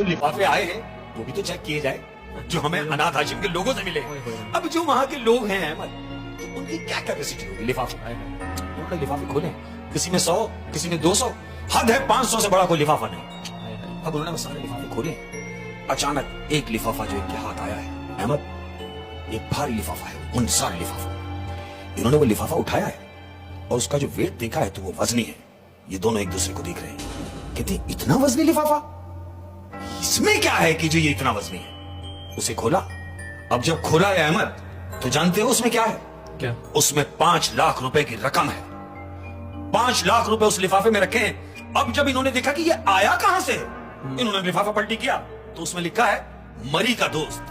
जो लिफाफे आए हैं वो भी तो चेक किए जाए, जो हमें अनाथ आश्रम के लोगों से मिले। अब जो वहां के लोग हैं अहमद, तो उनकी क्या कैपेसिटी होगी लिफाफे, उन्होंने लिफाफे खोले, किसी में 100, किसी में 200, हद है 500 से बड़ा कोई लिफाफा नहीं। अब उन्होंने सारे लिफाफे खोले, अचानक एक लिफाफा जो इनके हाथ आया है अहमद, एक भारी लिफाफा है, उन सारे लिफाफों। इन्होंने वो लिफाफा उठाया है और उसका जो वेट देखा है तो वो वजनी है। ये दोनों एक दूसरे को देख रहे हैं, कहते इतना वजनी लिफाफा, इसमें क्या है कि जो ये इतना वजनी है। उसे खोला, अब जब खोला है अहमद तो जानते हो उसमें क्या है? क्या? उसमें 5 लाख रुपए की रकम है। 5 लाख रुपए उस लिफाफे में रखे हैं। अब जब इन्होंने देखा कि ये आया कहां से, इन्होंने लिफाफा पलटी किया तो उसमें लिखा है मरी का दोस्त।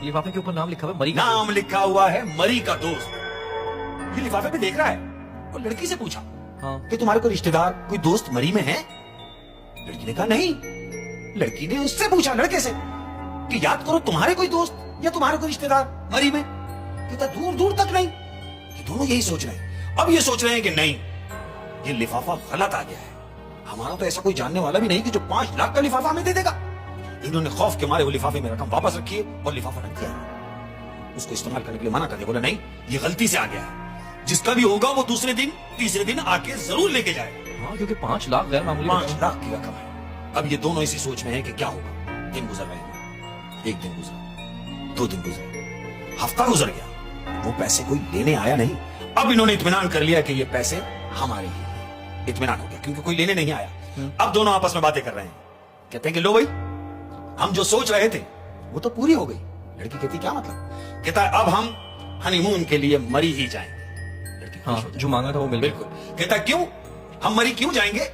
लिफाफे के ऊपर नाम लिखा हुआ है मरी का नाम लिखा हुआ है मरी का दोस्त। ये लिफाफे पे देख रहा है और लड़की से पूछा कि तुम्हारे कोई रिश्तेदार, कोई दोस्त मरी में है? लड़की ने कहा नहीं। लड़की ने उससे पूछा, लड़के से, कि याद करो तुम्हारे कोई दोस्त या तुम्हारे कोई रिश्तेदार मरी में? कहता दूर दूर तक नहीं। ये दोनों यही सोच रहे हैं। अब ये सोच रहे हैं कि नहीं, ये लिफाफा गलत आ गया है, हमारा तो ऐसा कोई जानने वाला भी नहीं कि जो 5 लाख का लिफाफा हमें दे देगा। इन्होंने खौफ के मारे वो लिफाफे में रकम वापस रखी है और लिफाफा रख दिया, उसको इस्तेमाल करने के लिए मना कर दिया। बोला नहीं, ये गलती से आ गया है, जिसका भी होगा वो दूसरे दिन तीसरे दिन आके जरूर लेके जाए। क्योंकि 5 लाख गैर मामूली 5 लाख की रकम है। अब ये दोनों इसी सोच में है कि क्या होगा। दिन गुजर रहे हैं, 1 दिन गुजरा, 2 दिन गुजरे, हफ्ता गुजर गया, वो पैसे कोई लेने आया नहीं। अब इन्होंने इत्मीनान कर लिया कि ये पैसे हमारे ही हैं। इत्मीनान हो गया क्योंकि कोई लेने नहीं आया। अब दोनों आपस में बातें कर रहे हैं, कहते हैं कि लो भाई, हम जो सोच रहे थे वो तो पूरी हो गई। लड़की कहती क्या मतलब? कहता है अब हम हनीमून के लिए मरी ही जाएंगे। लड़की जो मांगा था वो मिल गया। बिल्कुल। कहता है क्यों हम मरी क्यों जाएंगे?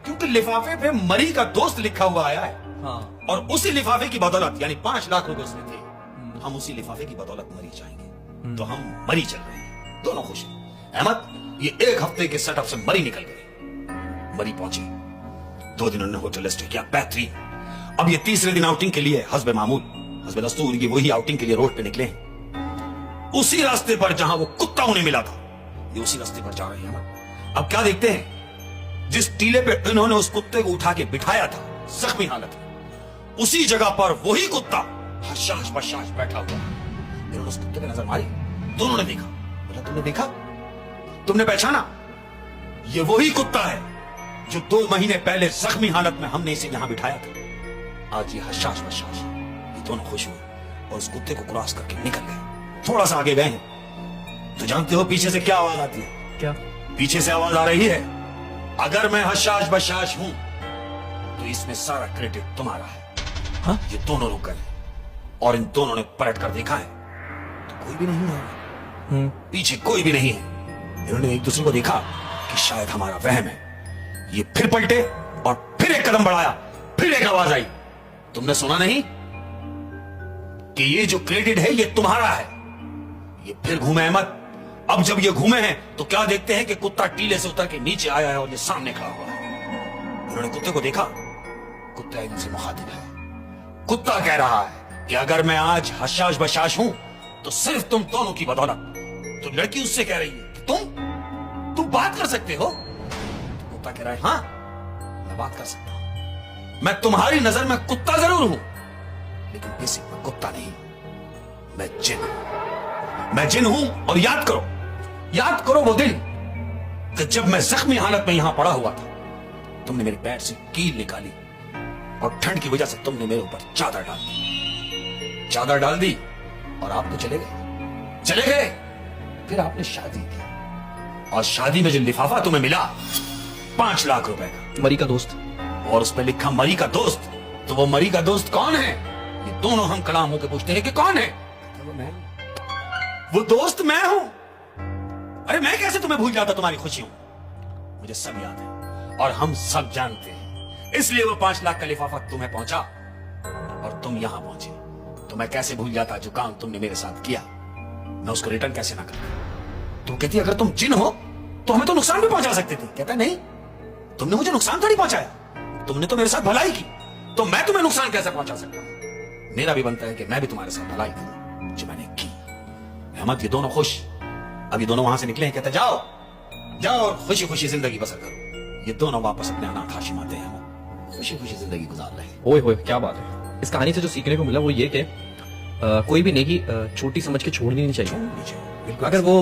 क्योंकि लिफाफे पे मरी का दोस्त लिखा हुआ आया है। और उसी लिफाफे की बदौलत, यानी 5 लाख रुपए उसमें थे, हम उसी लिफाफे की बदौलत मरी जाएंगे। तो हम मरी चल रहे हैं, दोनों खुश हैं। अहमद, ये 1 हफ्ते के सेटअप से मरी निकल गए। मरी पहुंचे, 2 दिन उन्होंने होटल स्टे किया, बेहतरीन। अब ये तीसरे दिन आउटिंग के लिए हस्बे मामूल, हस्बे दस्तूर की वही आउटिंग के लिए रोड पे निकले। उसी रास्ते पर जहां वो कुत्ता उन्हें मिला था, ये उसी रास्ते पर जा रहे हैं। अब क्या देखते हैं, जिस टीले पे इन्होंने उस कुत्ते को उठा के बिठाया था जख्मी हालत में, उसी जगह पर वही कुत्ता हशाश बशाश बैठा हुआ। इन्होंने उस कुत्ते पे नजर मारी, दोनों ने देखा। बोला तुमने देखा, तुमने पहचाना? ये वही कुत्ता है जो 2 महीने पहले जख्मी हालत में हमने इसे यहां बिठाया था। आज ये हशाश बशाश, ये दोनों खुश हुए और उस कुत्ते को क्रॉस करके निकल गए। थोड़ा सा आगे गए तो जानते हो पीछे से क्या आवाज आती है? क्या? पीछे से आवाज आ रही है, अगर मैं हशाश बशाश हूं तो इसमें सारा क्रेडिट तुम्हारा है। हाँ? ये दोनों रुक गए और इन दोनों ने पलट कर देखा है तो कोई भी नहीं है, पीछे कोई भी नहीं है। इन्होंने एक दूसरे को देखा कि शायद हमारा वहम है। ये फिर पलटे और फिर एक कदम बढ़ाया, फिर एक आवाज आई, तुमने सुना नहीं कि ये जो क्रेडिट है ये तुम्हारा है? ये फिर घूमे अहमद। अब जब ये घूमे हैं तो क्या देखते हैं कि कुत्ता टीले से उतर के नीचे आया है और ये सामने खड़ा हुआ है। उन्होंने कुत्ते को देखा, कुत्ता इनसे मुखातिब है। कुत्ता कह रहा है कि अगर मैं आज हशाश बशाश हूं तो सिर्फ तुम दोनों की बदौलत। तो लड़की उससे कह रही है कि तुम बात कर सकते हो? तो कुत्ता कह रहा है हां, मैं बात कर सकता हूं। मैं तुम्हारी नजर में कुत्ता जरूर हूं, लेकिन बेसिक में कुत्ता नहीं, मैं जिन हूं। मैं जिन हूं और याद करो वो दिन कि जब मैं जख्मी हालत में यहां पड़ा हुआ था, तुमने मेरे पैर से कील निकाली और ठंड की वजह से तुमने मेरे ऊपर चादर डाल दी और आप तो चले गए। फिर आपने शादी की और शादी में जो लिफाफा तुम्हें मिला 5 लाख रुपए का, मरी का दोस्त, और उस पर लिखा मरी का दोस्त। तो वो मरी का दोस्त कौन है? ये दोनों हम कलाम होकर पूछते हैं कि कौन है? वो दोस्त मैं हूं। अरे मैं कैसे तुम्हें भूल जाता तुम्हारी खुशियों? मुझे सब याद है और हम सब जानते हैं, इसलिए वो 5 लाख का लिफाफा तुम्हें पहुंचा और तुम यहां पहुंचे। तो मैं कैसे भूल जाता जो काम तुमने मेरे साथ किया, मैं उसको रिटर्न कैसे ना करता। तो कहती अगर तुम जिन हो तो हमें तो नुकसान भी पहुंचा सकते थे। कहता नहीं, तुमने मुझे नुकसान थोड़ी पहुंचाया, तुमने तो मेरे साथ भलाई की, तो मैं तुम्हें नुकसान कैसे पहुंचा सकता हूं? मेरा भी बनता है कि मैं भी तुम्हारे साथ भलाई करूं जो मैंने की। अहमद, ये दोनों खुश। अब ये दोनों वहां से निकले हैं, कहते जाओ और खुशी खुशी जिंदगी बसर करो। ये दोनों वापस अपने अनाथ आश्रम आते हैं। खुशी खुशी जिंदगी गुजार रहे हैं। ओए होए क्या बात है। इस कहानी से जो सीखने को मिला वो ये कि कोई भी नेकी छोटी समझ के छोड़नी नहीं चाहिए। नीचे बिल्कुल अगर वो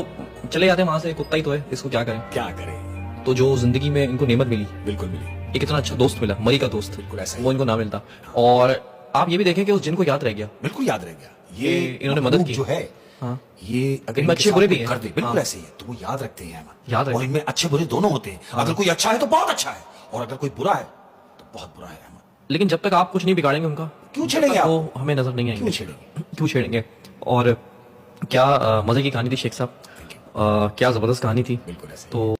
चले जाते वहां से, कुत्ता ही तो है, इसको क्या करें। क्या करें, तो जो जिंदगी में इनको नेमत मिली, बिल्कुल मिली, एक इतना अच्छा दोस्त मिला, मरी का दोस्त, बिल्कुल ऐसा ही। वो इनको ना मिलता। और आप ये भी देखें कि उस जिन को याद रह गया, बिल्कुल याद रह गया। ये इन्होंने मदद मखलूक की। जो है, हाँ। ये अगर इनमें इनके अच्छे साथ बुरे कोई भी हैं। कर दे, बिल्कुल हाँ। ऐसे ही है, तो वो याद रखते हैं अहमद। याद रखते और इनमें अच्छे बुरे दोनों होते हैं। अगर कोई अच्छा है तो बहुत अच्छा है, और अगर कोई बुरा है तो बहुत बुरा है अहमद। लेकिन जब तक आप कुछ नहीं बिगाड़ेंगे उनका, क्यों तब छेड़ेंगे तक आप? वो हमें नजर नहीं आएंगे। क्यों छेड़ेंगे? क्यों छेड़ेंगे। और क्या मजे की कहानी थी शेख साहब, क्या जबरदस्त कहानी थी। बिल्कुल ऐसे ही। तो